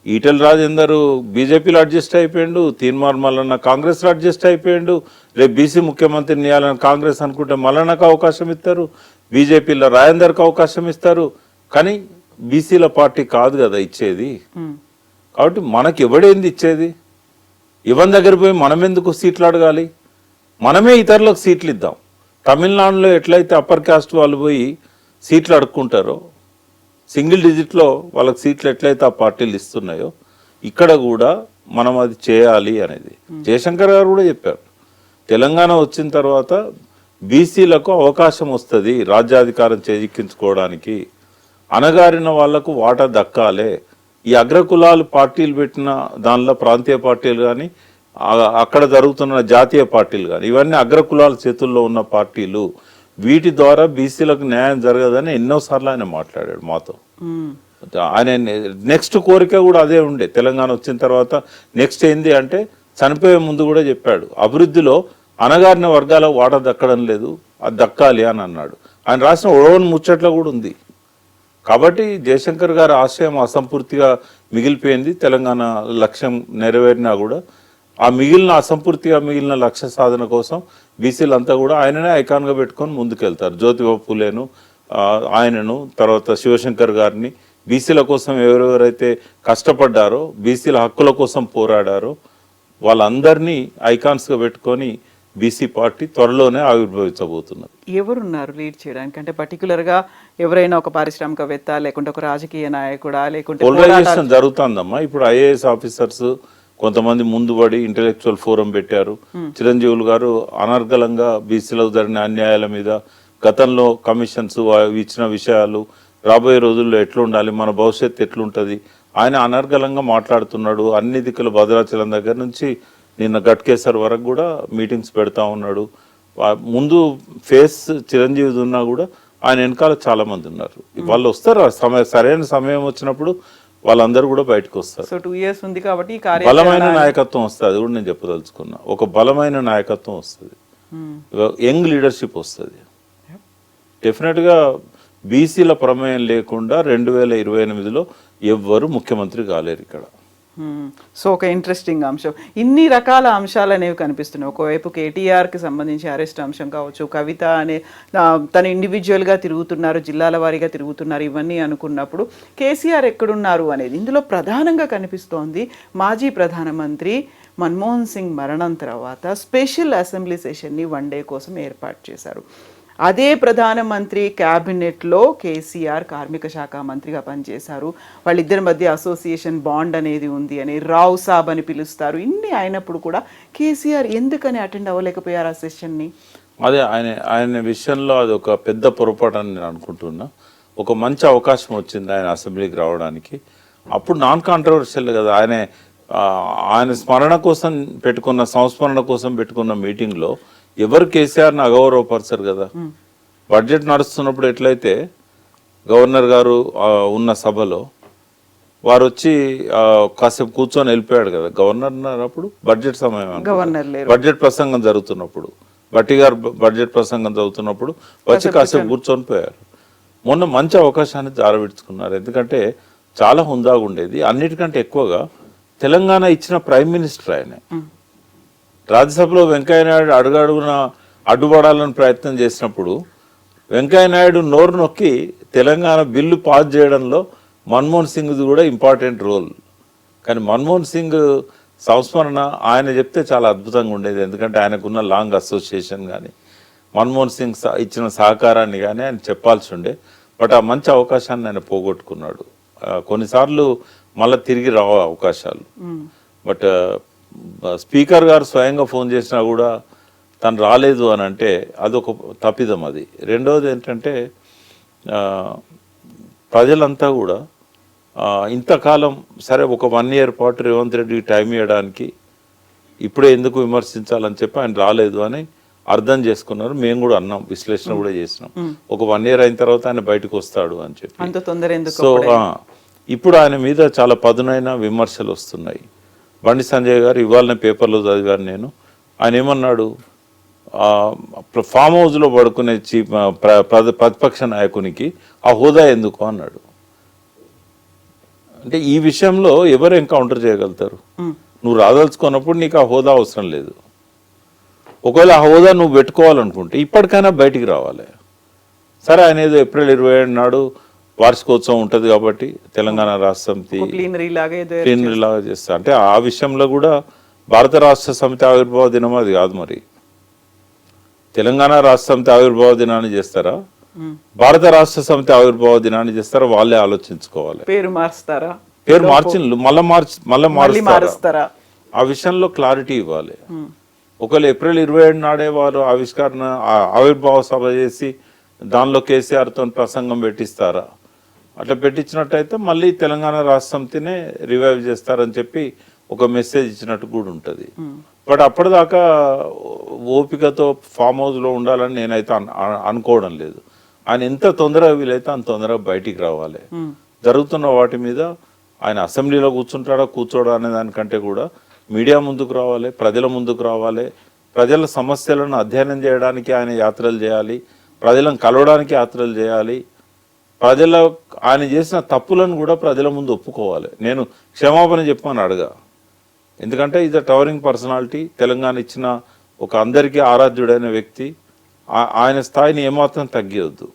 ఈటెల రాజేందర్ బీజేపీలో అడ్జస్ట్ అయిపోయిండు, తీన్మార్ మల్లన్న కాంగ్రెస్లో అడ్జస్ట్ అయిపోయిండు. రేపు బీసీ ముఖ్యమంత్రిని ఇవ్వాలని కాంగ్రెస్ అనుకుంటే మల్లన్నకు అవకాశం ఇస్తారు, బీజేపీలో రాజేందర్కి అవకాశం ఇస్తారు. కానీ బీసీల పార్టీ కాదు కదా ఇచ్చేది. కాబట్టి మనకి ఎవడేంది ఇచ్చేది? ఇవన్ దగ్గర పోయి మనం ఎందుకు సీట్లు అడగాలి? మనమే ఇతరులకు సీట్లు ఇద్దాం. తమిళనాడులో ఎట్లయితే అప్పర్ కాస్ట్ వాళ్ళు పోయి సీట్లు అడుక్కుంటారో, సింగిల్ డిజిట్లో వాళ్ళకి సీట్లు ఎట్లయితే ఆ పార్టీలు ఇస్తున్నాయో, ఇక్కడ కూడా మనం అది చేయాలి అనేది జయశంకర్ గారు కూడా చెప్పారు. తెలంగాణ వచ్చిన తర్వాత బీసీలకు అవకాశం వస్తుంది రాజ్యాధికారం చేజిక్కించుకోవడానికి, అణగారిన వాళ్లకు వాటా దక్కాలే. ఈ అగ్రకులాలు పార్టీలు పెట్టిన దానిలో ప్రాంతీయ పార్టీలు కానీ అక్కడ జరుగుతున్న జాతీయ పార్టీలు కానీ ఇవన్నీ అగ్రకులాల చేతుల్లో ఉన్న పార్టీలు. వీటి ద్వారా బీసీలకు న్యాయం జరగదని ఎన్నోసార్లు ఆయన మాట్లాడాడు మాతో. ఆయన నెక్స్ట్ కోరిక కూడా అదే ఉండే. తెలంగాణ వచ్చిన తర్వాత నెక్స్ట్ ఏంది అంటే చనిపోయే ముందు కూడా చెప్పాడు, అభివృద్ధిలో అణగారిన వర్గాలకు వాటా దక్కడం లేదు, అది దక్కాలి అని అన్నాడు. ఆయన రాసిన ఒడవని ముచ్చట్లో కూడా ఉంది. కాబట్టి జయశంకర్ గారి ఆశయం అసంపూర్తిగా మిగిలిపోయింది. తెలంగాణ లక్ష్యం నెరవేరినా కూడా ఆ అసంపూర్తిగా మిగిలిన లక్ష్య సాధన కోసం బీసీలంతా కూడా ఆయననే ఐకాన్గా పెట్టుకొని ముందుకెళ్తారు. జ్యోతిబా ఫూలేను, ఆయనను, తర్వాత శివశంకర్ గారిని, బీసీల కోసం ఎవరెవరైతే కష్టపడ్డారో, బీసీల హక్కుల కోసం పోరాడారో వాళ్ళందరినీ ఐకాన్స్గా పెట్టుకొని బీసీ పార్టీ త్వరలోనే ఆవిర్భవించబోతున్నారు. ఎవరున్నారు లీడ్ చేయడానికి? అంటే పర్టికులర్గా ఎవరైనా ఒక పారిశ్రామికవేత్త, లేకుంటే ఒక రాజకీయ నాయకుడా, లేకుంటే పోలరైజేషన్ జరుగుతుందమ్మా. ఇప్పుడు ఐఏఎస్ ఆఫీసర్స్ కొంతమంది ముందుబడి ఇంటెలెక్చువల్ ఫోరం పెట్టారు. చిరంజీవులు గారు అనర్గళంగా బీసీలకు జరిగిన అన్యాయాల మీద, గతంలో కమిషన్స్ ఇచ్చిన విషయాలు, రాబోయే రోజుల్లో ఎట్లుండాలి, మన భవిష్యత్తు ఎట్లుంటుంది, ఆయన అనర్గళంగా మాట్లాడుతున్నాడు. అన్ని దిక్కుల భద్రాచలం దగ్గర నుంచి నిన్న గట్కేసర్ వరకు కూడా మీటింగ్స్ పెడతా ఉన్నాడు. ముందు ఫేస్ చిరంజీవి ఉన్నా కూడా ఆయన వెనకాల చాలా మంది ఉన్నారు. వాళ్ళు వస్తారు, సరైన సమయం వచ్చినప్పుడు వాళ్ళందరూ కూడా బయటకు వస్తారు. సో 2 years ఉంది కాబట్టి బలమైన నాయకత్వం వస్తుంది. అది కూడా నేను చెప్పదలుచుకున్నా. ఒక బలమైన నాయకత్వం వస్తుంది, యంగ్ లీడర్షిప్ వస్తుంది. డెఫినెట్గా బీసీల ప్రమేయం లేకుండా 2028లో ఎవ్వరు ముఖ్యమంత్రి కాలేరు ఇక్కడ. సో ఒక ఇంట్రెస్టింగ్ అంశం. ఇన్ని రకాల అంశాలు అనేవి కనిపిస్తున్నాయి. ఒకవైపు కేటీఆర్కి సంబంధించి అరెస్ట్ అంశం కావచ్చు, కవిత అనే తన ఇండివిజువల్గా తిరుగుతున్నారు, జిల్లాల వారీగా తిరుగుతున్నారు, ఇవన్నీ అనుకున్నప్పుడు కేసీఆర్ ఎక్కడున్నారు అనేది ఇందులో ప్రధానంగా కనిపిస్తోంది. మాజీ ప్రధానమంత్రి మన్మోహన్ సింగ్ మరణం తర్వాత స్పెషల్ అసెంబ్లీ సెషన్ని 1 day కోసం ఏర్పాటు చేశారు. అదే ప్రధానమంత్రి క్యాబినెట్లో కేసీఆర్ కార్మిక శాఖ మంత్రిగా పనిచేశారు. వాళ్ళిద్దరి మధ్య అసోసియేషన్ బాండ్ అనేది ఉంది అని రావు సాబ్ అని పిలుస్తారు. ఇన్ని అయినప్పుడు కూడా కేసీఆర్ ఎందుకని అటెండ్ అవ్వలేకపోయారు ఆ సెషన్ని? అదే ఆయన విషయంలో అది ఒక పెద్ద పొరపాటు అని నేను అనుకుంటున్నా. ఒక మంచి అవకాశం వచ్చింది ఆయన అసెంబ్లీకి రావడానికి. అప్పుడు నాన్ కాంట్రవర్షియల్ కదా. ఆయన స్మరణ కోసం పెట్టుకున్న, సంస్మరణ కోసం పెట్టుకున్న మీటింగ్లో ఎవరు కేసీఆర్ని అగౌరవపరచరు కదా. బడ్జెట్ నడుస్తున్నప్పుడు ఎట్లయితే గవర్నర్ గారు ఉన్న సభలో వారు వచ్చి కాసేపు కూర్చొని వెళ్ళిపోయాడు కదా గవర్నర్. అప్పుడు బడ్జెట్ సమయం, బడ్జెట్ ప్రసంగం జరుగుతున్నప్పుడు, బట్టి గారు బడ్జెట్ ప్రసంగం చదువుతున్నప్పుడు వచ్చి కాసేపు కూర్చొని పోయారు. మొన్న మంచి అవకాశాన్ని జారవిడ్చుకున్నారు. ఎందుకంటే చాలా హుందాగా ఉండేది. అన్నిటికంటే ఎక్కువగా తెలంగాణ ఇచ్చిన ప్రైమ్ మినిస్టర్ ఆయనే. రాజ్యసభలో వెంకయ్యనాయుడు అడుగడుగున అడ్డుపడాలని ప్రయత్నం చేసినప్పుడు వెంకయ్యనాయుడు నోరు నొక్కి తెలంగాణ బిల్లు పాస్ చేయడంలో మన్మోహన్ సింగ్ది కూడా ఇంపార్టెంట్ రోల్. కానీ మన్మోహన్ సింగ్ సంస్మరణ ఆయన చెప్తే చాలా అద్భుతంగా ఉండేది. ఎందుకంటే ఆయనకున్న లాంగ్ అసోసియేషన్ కానీ, మన్మోహన్ సింగ్ ఇచ్చిన సహకారాన్ని కానీ ఆయన చెప్పాల్సి ఉండే. బట్ ఆ మంచి అవకాశాన్ని ఆయన పోగొట్టుకున్నాడు. కొన్నిసార్లు మళ్ళీ తిరిగి రావు అవకాశాలు. బట్ స్పీకర్ గారు స్వయంగా ఫోన్ చేసినా కూడా తను రాలేదు అని అంటే అదొక తప్పిదం. అది. రెండవది ఏంటంటే ప్రజలంతా కూడా ఇంతకాలం సరే ఒక 1 year పాటు రేవంత్ రెడ్డికి టైం ఇవ్వడానికి ఇప్పుడే ఎందుకు విమర్శించాలని చెప్పి ఆయన రాలేదు అని అర్థం చేసుకున్నారు. మేము కూడా అన్నాం, విశ్లేషణ కూడా చేసినాం. ఒక 1 year అయిన తర్వాత ఆయన బయటకు వస్తాడు అని చెప్పి. అంత తొందర ఎందుకు? సో ఇప్పుడు ఆయన మీద చాలా పదునైన విమర్శలు వస్తున్నాయి. బండి సంజయ్ గారు ఇవాళ పేపర్లో చదివాను నేను, ఆయన ఏమన్నాడు, ఫామ్ హౌస్లో పడుకునే ప్రతిపక్ష నాయకునికి ఆ హోదా ఎందుకు అన్నాడు. అంటే ఈ విషయంలో ఎవరు ఎన్కౌంటర్ చేయగలుగుతారు? నువ్వు రాదలుచుకున్నప్పుడు నీకు ఆ హోదా అవసరం లేదు. ఒకవేళ ఆ హోదా నువ్వు పెట్టుకోవాలనుకుంటే ఇప్పటికైనా బయటికి రావాలి. సరే, ఆయన ఏదో April 27 నాడు వార్షికోత్సవం ఉంటుంది కాబట్టి తెలంగాణ రాష్ట్ర సమితి ప్లీనరీ లాగా చేస్తా అంటే ఆ విషయంలో కూడా భారత రాష్ట్ర సమితి ఆవిర్భావ దినం అది కాదు. మరి తెలంగాణ రాష్ట్ర సమితి ఆవిర్భావ దినాన్ని చేస్తారా, భారత రాష్ట్ర సమితి ఆవిర్భావ దినాన్ని చేస్తారా? వాళ్ళే ఆలోచించుకోవాలి. పేరు మారుస్తారా? పేరు మళ్ళీ మారుస్తారా? ఆ విషయంలో క్లారిటీ ఇవ్వాలి. ఒకవేళ April 27 నాడే వారు ఆవిర్భావ సభ చేసి దానిలో కేసీఆర్తో ప్రసంగం పెట్టిస్తారా? అట్లా పెట్టించినట్టయితే మళ్ళీ తెలంగాణ రాష్ట్ర సమితినే రివైవ్ చేస్తారని చెప్పి ఒక మెసేజ్ ఇచ్చినట్టు కూడా ఉంటుంది. బట్ అప్పటిదాకా ఓపికతో ఫామ్ హౌస్లో ఉండాలని నేనైతే అనుకోవడం లేదు. ఆయన ఎంత తొందరగా వీలైతే అంత తొందరగా బయటికి రావాలి. జరుగుతున్న వాటి మీద ఆయన అసెంబ్లీలో కూర్చోడా అనే దానికంటే కూడా మీడియా ముందుకు రావాలి, ప్రజల ముందుకు రావాలి. ప్రజల సమస్యలను అధ్యయనం చేయడానికి ఆయన యాత్రలు చేయాలి, ప్రజలను కలవడానికి యాత్రలు చేయాలి. ఆయన చేసిన తప్పులను కూడా ప్రజల ముందు ఒప్పుకోవాలి. నేను క్షమాపణ చెప్పమని అడగా, ఎందుకంటే ఇది టవరింగ్ పర్సనాలిటీ, తెలంగాణ ఇచ్చిన ఒక అందరికీ ఆరాధ్యుడైన వ్యక్తి. ఆయన స్థాయిని ఏమాత్రం తగ్గియొద్దు.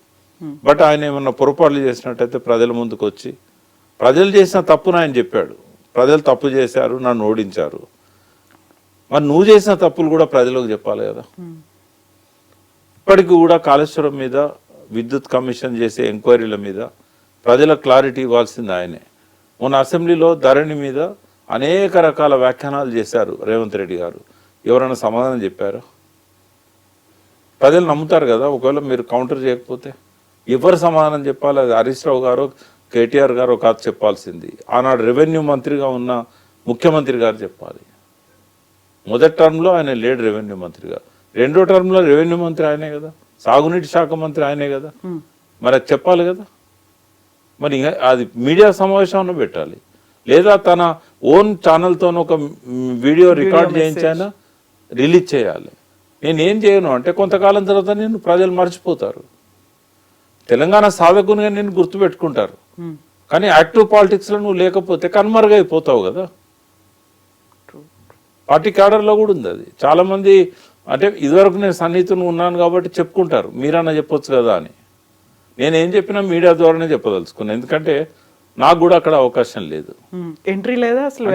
బట్ ఆయన ఏమన్నా పొరపాట్లు చేసినట్టయితే ప్రజల ముందుకు వచ్చి ప్రజలు చేసిన తప్పును ఆయన చెప్పాడు. ప్రజలు తప్పు చేశారు, నన్ను ఓడించారు. మరి నువ్వు చేసిన తప్పులు కూడా ప్రజలకు చెప్పాలి కదా. ఇప్పటికి కూడా కాళేశ్వరం మీద, విద్యుత్ కమిషన్ చేసే ఎంక్వైరీల మీద ప్రజలకు క్లారిటీ ఇవ్వాల్సింది ఆయనే. మొన్న అసెంబ్లీలో ధరణి మీద అనేక రకాల వ్యాఖ్యానాలు చేశారు రేవంత్ రెడ్డి గారు. ఎవరైనా సమాధానం చెప్పారు? ప్రజలు నమ్ముతారు కదా. ఒకవేళ మీరు కౌంటర్ చేయకపోతే ఎవరు సమాధానం చెప్పాలి? అది హరీష్ రావు గారు, కేటీఆర్ గారు కాదు చెప్పాల్సింది. ఆనాడు రెవెన్యూ మంత్రిగా ఉన్న ముఖ్యమంత్రి గారు చెప్పాలి. మొదటి టర్మ్లో ఆయన లేడు రెవెన్యూ మంత్రిగా, రెండో టర్మ్లో రెవెన్యూ మంత్రి ఆయనే కదా, సాగునీటి శాఖ మంత్రి ఆయనే కదా. మరి అది చెప్పాలి కదా. మరి అది మీడియా సమావేశంలో పెట్టాలి, లేదా తన ఓన్ ఛానల్తో ఒక వీడియో రికార్డ్ చేయించైనా రిలీజ్ చేయాలి. నేనేం చేయను అంటే కొంతకాలం తర్వాత నేను ప్రజలు మర్చిపోతారు. తెలంగాణ సాధకునిగా నేను గుర్తుపెట్టుకుంటారు, కానీ యాక్టివ్ పాలిటిక్స్లో నువ్వు లేకపోతే కనుమరుగైపోతావు కదా. పార్టీ క్యాడర్లో కూడా ఉంది అది. చాలామంది అంటే ఇదివరకు నేను సన్నిహితుని ఉన్నాను కాబట్టి చెప్పుకుంటారు, మీరన్నా చెప్పొచ్చు కదా అని. నేనేం చెప్పినా మీడియా ద్వారానే చెప్పదలుచుకున్నాను, ఎందుకంటే నాకు కూడా అక్కడ అవకాశం లేదు. ఎంట్రీ లేదా అసలు?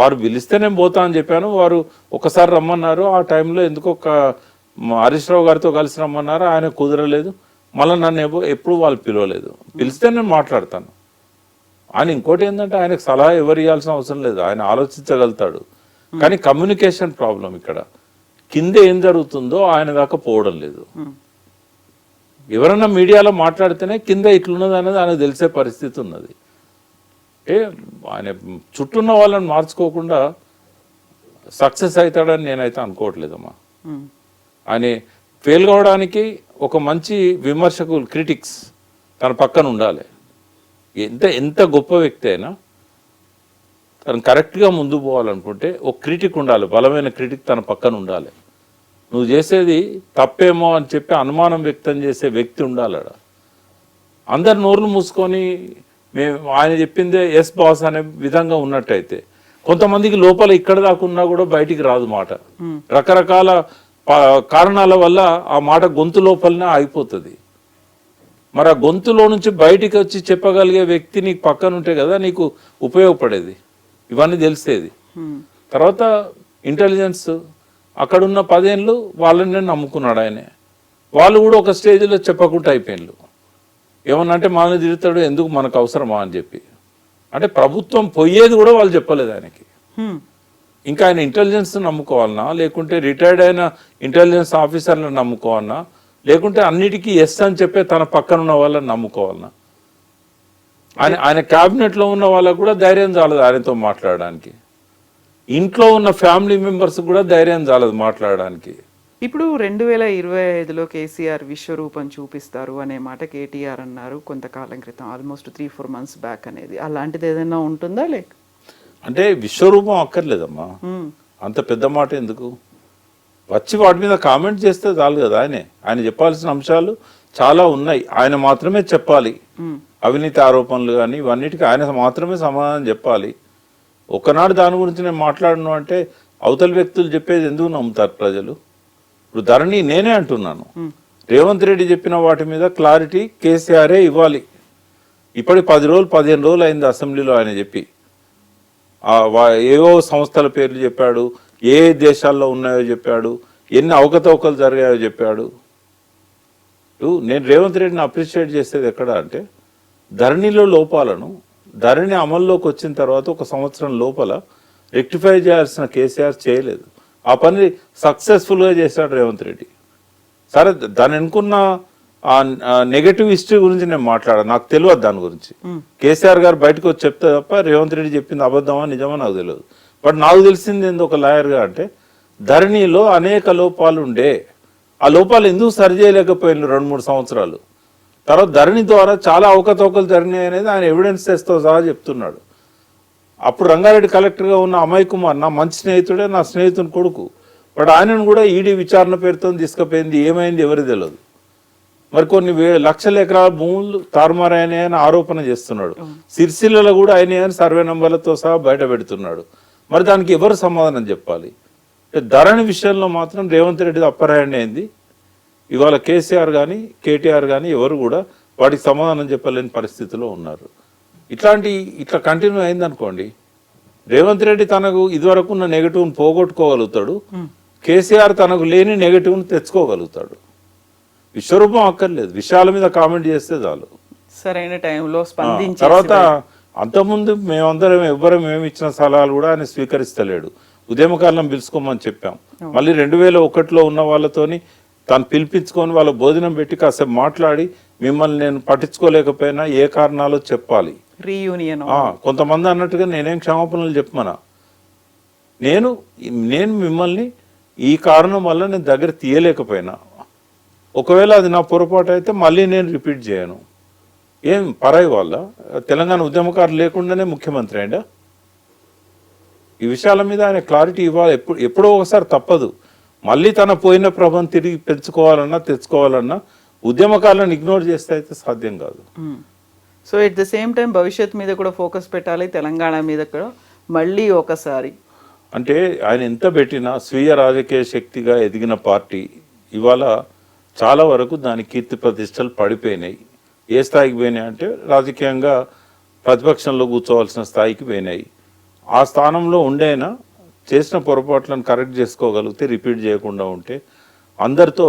వారు పిలిస్తే నేను పోతా అని చెప్పాను. వారు ఒకసారి రమ్మన్నారు. ఆ టైంలో ఎందుకో హరీష్ రావు గారితో కలిసి రమ్మన్నారు, ఆయన కుదరలేదు. మళ్ళీ నన్ను ఎప్పుడు వాళ్ళు పిలవలేదు. పిలిస్తే నేను మాట్లాడతాను. ఆయన ఇంకోటి ఏంటంటే ఆయనకు సలహా ఎవరు ఇవ్వాల్సిన అవసరం లేదు, ఆయన ఆలోచించగలుగుతాడు. కానీ కమ్యూనికేషన్ ప్రాబ్లం ఇక్కడ. కింద ఏం జరుగుతుందో ఆయన దాకా పోవడం లేదు. ఎవరన్నా మీడియాలో మాట్లాడితేనే కింద ఇట్లున్నది అనేది ఆయనకు తెలిసే పరిస్థితి ఉన్నది. ఆయన చుట్టూన్న వాళ్ళని మార్చుకోకుండా సక్సెస్ అవుతాడని నేనైతే అనుకోవట్లేదమ్మా. ఆయన ఫెయిల్ కావడానికి ఒక మంచి విమర్శకులు, క్రిటిక్స్ తన పక్కన ఉండాలి. ఎంత గొప్ప వ్యక్తి అయినా తను కరెక్ట్గా ముందు పోవాలనుకుంటే ఒక క్రిటిక్ ఉండాలి, బలమైన క్రిటిక్ తన పక్కన ఉండాలి. నువ్వు చేసేది తప్పేమో అని చెప్పి అనుమానం వ్యక్తం చేసే వ్యక్తి ఉండాలి. అందరు నోర్లు మూసుకొని ఆయన చెప్పిందే ఎస్ బాస్ అనే విధంగా ఉన్నట్టయితే కొంతమందికి లోపల ఇక్కడ దాకా ఉన్నా కూడా బయటికి రాదు మాట. రకరకాల కారణాల వల్ల ఆ మాట గొంతు లోపలనే ఆగిపోతుంది. మరి ఆ గొంతులో నుంచి బయటికి వచ్చి చెప్పగలిగే వ్యక్తి నీకు పక్కన ఉంటే కదా నీకు ఉపయోగపడేది, ఇవన్నీ తెలిసేది. తర్వాత ఇంటెలిజెన్స్ అక్కడున్న 10 ఏళ్ళు వాళ్ళని నమ్ముకున్నాడు ఆయనే. వాళ్ళు కూడా ఒక స్టేజ్లో చెప్పకుండా అయిపోయినారు. ఏమన్నంటే మనల్ని తిరుగుతాడు, ఎందుకు మనకు అవసరమా అని చెప్పి. అంటే ప్రభుత్వం పోయేది కూడా వాళ్ళు చెప్పలేదు ఆయనకి. ఇంకా ఆయన ఇంటెలిజెన్స్ నమ్ముకోవాలన్నా, లేకుంటే రిటైర్డ్ అయిన ఇంటెలిజెన్స్ ఆఫీసర్లను నమ్ముకోవాలన్నా, లేకుంటే అన్నిటికీ ఎస్ అని చెప్పే తన పక్కన ఉన్న వాళ్ళని నమ్ముకోవాలన్నా. ఆయన క్యాబినెట్ లో ఉన్న వాళ్ళకు కూడా ధైర్యం చాలదు ఆయనతో మాట్లాడడానికి, ఇంట్లో ఉన్న ఫ్యామిలీ మెంబర్స్ కూడా ధైర్యం చాలదు మాట్లాడడానికి. ఇప్పుడు 2025లో కేసీఆర్ విశ్వరూపం చూపిస్తారు అనే మాట కేటీఆర్ అన్నారు కొంతకాలం క్రితం, ఆల్మోస్ట్ 3-4 months బ్యాక్ అనేది. అలాంటిది ఏదైనా ఉంటుందా? లేక అంటే విశ్వరూపం అక్కర్లేదమ్మా, అంత పెద్ద మాట ఎందుకు, వచ్చి వాటి మీద కామెంట్ చేస్తే చాలు కదా. ఆయన చెప్పాల్సిన అంశాలు చాలా ఉన్నాయి, ఆయన మాత్రమే చెప్పాలి. అవినీతి ఆరోపణలు కానీ ఇవన్నిటికీ ఆయన మాత్రమే సమాధానం చెప్పాలి. ఒకనాడు దాని గురించి నేను మాట్లాడను అంటే అవతల వ్యక్తులు చెప్పేది ఎందుకు నమ్ముతారు ప్రజలు? ఇప్పుడు ధరణి నేనే అంటున్నాను, రేవంత్ రెడ్డి చెప్పిన వాటి మీద క్లారిటీ కేసీఆరే ఇవ్వాలి. ఇప్పటికి 10 రోజులు 15 రోజులు అయింది అసెంబ్లీలో ఆయన చెప్పి, ఏవో సంస్థల పేర్లు చెప్పాడు, ఏ దేశాల్లో ఉన్నాయో చెప్పాడు, ఎన్ని అవకతవకలు జరిగాయో చెప్పాడు. నేను రేవంత్ రెడ్డిని అప్రిషియేట్ చేసేది ఎక్కడ అంటే, ధరణిలో లోపాలను ధరణి అమల్లోకి వచ్చిన తర్వాత 1 సంవత్సరం లోపల రెక్టిఫై చేయాల్సిన కేసీఆర్ చేయలేదు. ఆ పని సక్సెస్ఫుల్గా చేశాడు రేవంత్ రెడ్డి. సరే, దాని అనుకున్న నెగటివ్ హిస్టరీ గురించి నేను మాట్లాడాను, నాకు తెలియదు దాని గురించి. కేసీఆర్ గారు బయటకు వచ్చి చెప్తే తప్ప రేవంత్ రెడ్డి చెప్పింది అబద్ధమా నిజమా నాకు తెలియదు. బట్ నాకు తెలిసింది ఏంది ఒక లాయర్గా అంటే, ధరణిలో అనేక లోపాలు ఉండే, ఆ లోపాలు ఎందుకు సరి చేయలేకపోయినారు 2-3 సంవత్సరాలు. తర్వాత ధరణి ద్వారా చాలా అవకతవకలు జరిగినాయి అనేది ఆయన ఎవిడెన్సెస్తో సహా చెప్తున్నాడు. అప్పుడు రంగారెడ్డి కలెక్టర్గా ఉన్న అమయ్ కుమార్ నా మంచి స్నేహితుడే, నా స్నేహితుని కొడుకు. బట్ ఆయనను కూడా ఈడీ విచారణ పేరుతో తీసుకుపోయింది, ఏమైంది ఎవరికి తెలియదు. మరి కొన్ని లక్షల ఎకరాల భూములు తారుమారైనాయని ఆరోపణ చేస్తున్నాడు. సిరిసిల్లలో కూడా అయినాయని సర్వే నంబర్లతో సహా బయట పెడుతున్నాడు. మరి దానికి ఎవరు సమాధానం చెప్పాలి? ధరణి విషయంలో మాత్రం రేవంత్ రెడ్డి అప్పర్ హ్యాండ్ అయింది. ఇవాళ కేసీఆర్ కానీ కేటీఆర్ కానీ ఎవరు కూడా వాటికి సమాధానం చెప్పలేని పరిస్థితిలో ఉన్నారు. ఇట్లా కంటిన్యూ అయిందనుకోండి, రేవంత్ రెడ్డి తనకు ఇదివరకు ఉన్న నెగటివ్ని పోగొట్టుకోగలుగుతాడు, కేసీఆర్ తనకు లేని నెగటివ్ని తెచ్చుకోగలుగుతాడు. విశ్వరూపం అక్కర్లేదు, విషయాల మీద కామెంట్ చేస్తే చాలు. సరైన టైంలో స్పందించి తర్వాత అంతకుముందు మేమందరం ఎవ్వరం ఏమి ఇచ్చిన సలహాలు కూడా ఆయన స్వీకరిస్తలేడు. ఉద్యమకాలం పిలుచుకోమని చెప్పాం, మళ్ళీ 2001లో ఉన్న వాళ్ళతోని తను పిలిపించుకొని వాళ్ళ భోజనం పెట్టి కాసేపు మాట్లాడి, మిమ్మల్ని నేను పట్టించుకోలేకపోయినా ఏ కారణాలో చెప్పాలి, రీయూనియన్. కొంతమంది అన్నట్టుగా నేనేం క్షమాపణలు చెప్పమనా, నేను మిమ్మల్ని ఈ కారణం వల్ల నేను దగ్గర తీయలేకపోయినా, ఒకవేళ అది నా పొరపాటు అయితే మళ్ళీ నేను రిపీట్ చేయను. ఏం పరాయి వాళ్ళ తెలంగాణ ఉద్యమకారులు లేకుండానే ముఖ్యమంత్రి అయిందా? ఈ విషయాల మీద ఆయన క్లారిటీ ఇవ్వాలి. ఎప్పుడో ఒకసారి తప్పదు. మళ్ళీ తన పోయిన ప్రభను తిరిగి పెంచుకోవాలన్నా తెచ్చుకోవాలన్నా ఉద్యమకాలను ఇగ్నోర్ చేస్తే అయితే సాధ్యం కాదు. So at the same time భవిష్యత్ మీద కూడా ఫోకస్ పెట్టాలి, తెలంగాణ మీద కూడా మళ్ళీ ఒకసారి. అంటే ఆయన ఎంత పెట్టినా స్వీయ రాజకీయ శక్తిగా ఎదిగిన పార్టీ ఇవాళ చాలా వరకు దాని కీర్తి ప్రతిష్టలు పడిపోయినాయి. ఏ స్థాయికి పోయినాయి అంటే రాజకీయంగా ప్రతిపక్షంలో కూర్చోవలసిన స్థాయికి పోయినాయి. ఆ స్థానంలో ఉండేనా చేసిన పొరపాట్లను కరెక్ట్ చేసుకోగలిగితే, రిపీట్ చేయకుండా ఉంటే, అందరితో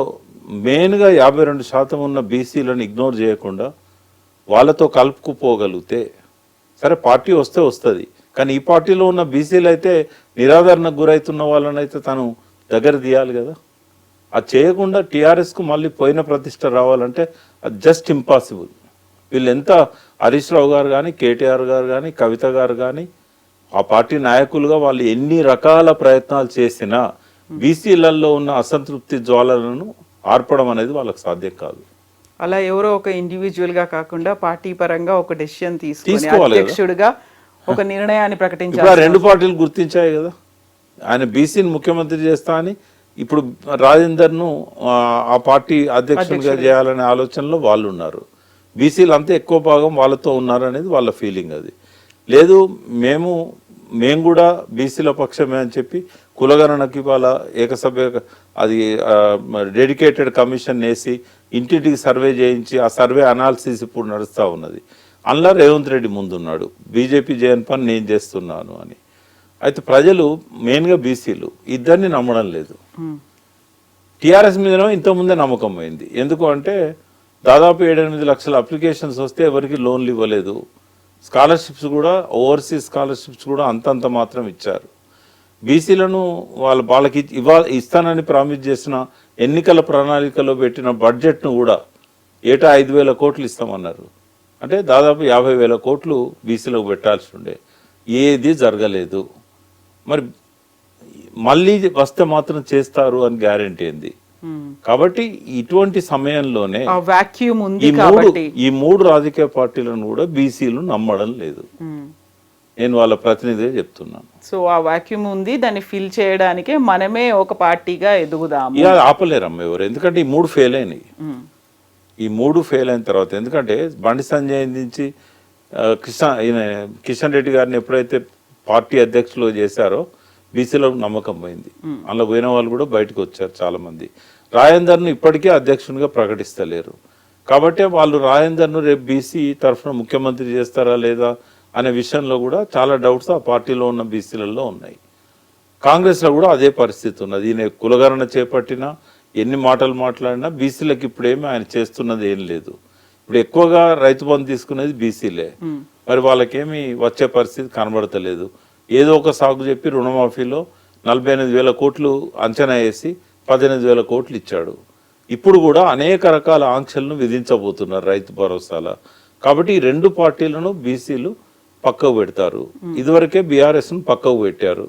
మెయిన్గా 52% ఉన్న బీసీలను ఇగ్నోర్ చేయకుండా వాళ్ళతో కలుపుకుపోగలిగితే, సరే పార్టీ వస్తే వస్తుంది, కానీ ఈ పార్టీలో ఉన్న బీసీలు అయితే నిరాదరణకు గురవుతున్న వాళ్ళని అయితే తను దగ్గర తీయాలి కదా. అది చేయకుండా టీఆర్ఎస్కు మళ్ళీ పోయిన ప్రతిష్ట రావాలంటే అది జస్ట్ ఇంపాసిబుల్. వీళ్ళు ఎంత హరీష్ రావు గారు కానీ, కేటీఆర్ గారు కానీ, కవిత గారు కానీ, ఆ పార్టీ నాయకులుగా వాళ్ళు ఎన్ని రకాల ప్రయత్నాలు చేసినా బీసీలలో ఉన్న అసంతృప్తి జ్వాలలను ఆర్పడం అనేది వాళ్ళకి సాధ్యం కాదు. అలా ఎవరో ఒక ఇండివిజువల్ గా కాకుండా పార్టీ పరంగా ఒక డెసిషన్ తీసుకోవాలి, అధ్యక్షుడిగా ఒక నిర్ణయాన్ని ప్రకటించాలి. 2 పార్టీలు గుర్తించాయి కదా, ఆయన బీసీని ముఖ్యమంత్రి చేస్తా అని. ఇప్పుడు రాజేందర్ను ఆ పార్టీ అధ్యక్షుడిగా చేయాలనే ఆలోచనలో వాళ్ళు ఉన్నారు. బీసీలు అంతా ఎక్కువ భాగం వాళ్ళతో ఉన్నారు అనేది వాళ్ళ ఫీలింగ్. అది లేదు, మేము కూడా బీసీల పక్షమే అని చెప్పి కులగణనకి వాళ్ళ ఏకసభ్య అది డెడికేటెడ్ కమిషన్ వేసి ఇంటింటికి సర్వే చేయించి ఆ సర్వే అనాలిసిస్ ఇప్పుడు నడుస్తూ ఉన్నది. అందులో రేవంత్ రెడ్డి ముందున్నాడు, బీజేపీ చేయని పని నేను చేస్తున్నాను అని. అయితే ప్రజలు మెయిన్గా బీసీలు ఇద్దరిని నమ్మడం లేదు. టీఆర్ఎస్ మీదనో ఇంతకుముందే నమ్మకం పోయింది. ఎందుకు అంటే దాదాపు 7-8 లక్షల అప్లికేషన్స్ వస్తే ఎవరికి లోన్లు ఇవ్వలేదు. స్కాలర్షిప్స్ కూడా, ఓవర్సీస్ స్కాలర్షిప్స్ కూడా అంతంత మాత్రం ఇచ్చారు. బీసీలను వాళ్ళకి ఇస్తానని ప్రామిస్ చేసిన ఎన్నికల ప్రణాళికలో పెట్టిన బడ్జెట్ను కూడా ఏటా 5,000 కోట్లు ఇస్తామన్నారు. అంటే దాదాపు 50,000 కోట్లు బీసీలకు పెట్టాల్సి ఉండే, ఏది జరగలేదు. మరి మళ్ళీ వస్తే మాత్రం చేస్తారు అని గ్యారెంటీ ఏంది? కాబట్టి ఇటువంటి సమయంలోనే వాక్యూమ్ ఉంది కాబట్టి ఈ మూడు రాజకీయ పార్టీలను కూడా బీసీలు నమ్మడం లేదు. నేను వాళ్ళ ప్రతినిధిగా చెప్తున్నాను. సో ఆ వాక్యూమ్ ఉంది, దాన్ని ఫిల్ చేయడానికే మనమే ఒక పార్టీగా ఎదుగుదాము. ఇక ఆపలేరమ్మ ఎవరు, ఎందుకంటే ఈ మూడు ఫెయిల్ అయినాయి. ఈ మూడు ఫెయిల్ అయిన తర్వాత, ఎందుకంటే బండి సంజయ్ నుంచి కిషన్ రెడ్డి గారిని ఎప్పుడైతే పార్టీ అధ్యక్షులు చేశారో బీసీలో నమ్మకం పోయింది. అందులో పోయిన వాళ్ళు కూడా బయటకు వచ్చారు చాలా మంది. రాజేందర్ను ఇప్పటికే అధ్యక్షునిగా ప్రకటిస్తలేరు. కాబట్టి వాళ్ళు రాజేందర్ను రేపు బీసీ తరఫున ముఖ్యమంత్రి చేస్తారా లేదా అనే విషయంలో కూడా చాలా డౌట్స్ ఆ పార్టీలో ఉన్న బీసీలలో ఉన్నాయి. కాంగ్రెస్లో కూడా అదే పరిస్థితి ఉన్నది. ఈయన కులగణన చేపట్టినా ఎన్ని మాటలు మాట్లాడినా బీసీలకు ఇప్పుడేమీ ఆయన చేస్తున్నది ఏం లేదు. ఇప్పుడు ఎక్కువగా రైతు బంధు తీసుకునేది బీసీలే. మరి వాళ్ళకేమి వచ్చే పరిస్థితి కనబడతలేదు. ఏదో ఒక సాగు చెప్పి రుణమాఫీలో 48,000 కోట్లు అంచనా వేసి 18,000 కోట్లు ఇచ్చాడు. ఇప్పుడు కూడా అనేక రకాల ఆంక్షలను విధించబోతున్నారు రైతు భరోసాల. కాబట్టి ఈ రెండు పార్టీలను బీసీలు పక్కకు పెడతారు. ఇదివరకే బీఆర్ఎస్ను పక్కకు పెట్టారు.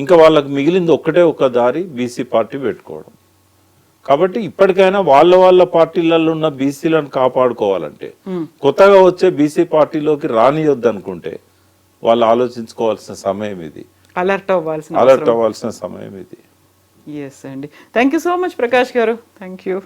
ఇంకా వాళ్ళకి మిగిలింది ఒక్కటే ఒక దారి, బీసీ పార్టీ పెట్టుకోవడం. కాబట్టి ఇప్పటికైనా వాళ్ళ పార్టీలలో ఉన్న బీసీలను కాపాడుకోవాలంటే, కొత్తగా వచ్చే బీసీ పార్టీలోకి రానియొద్దు అనుకుంటే వాళ్ళు ఆలోచించుకోవాల్సిన సమయం ఇది. అలర్ట్ అవ్వాల్సిన సమయం ఇది. ఎస్ అండి. Thank you so much Prakash గారు. Thank you.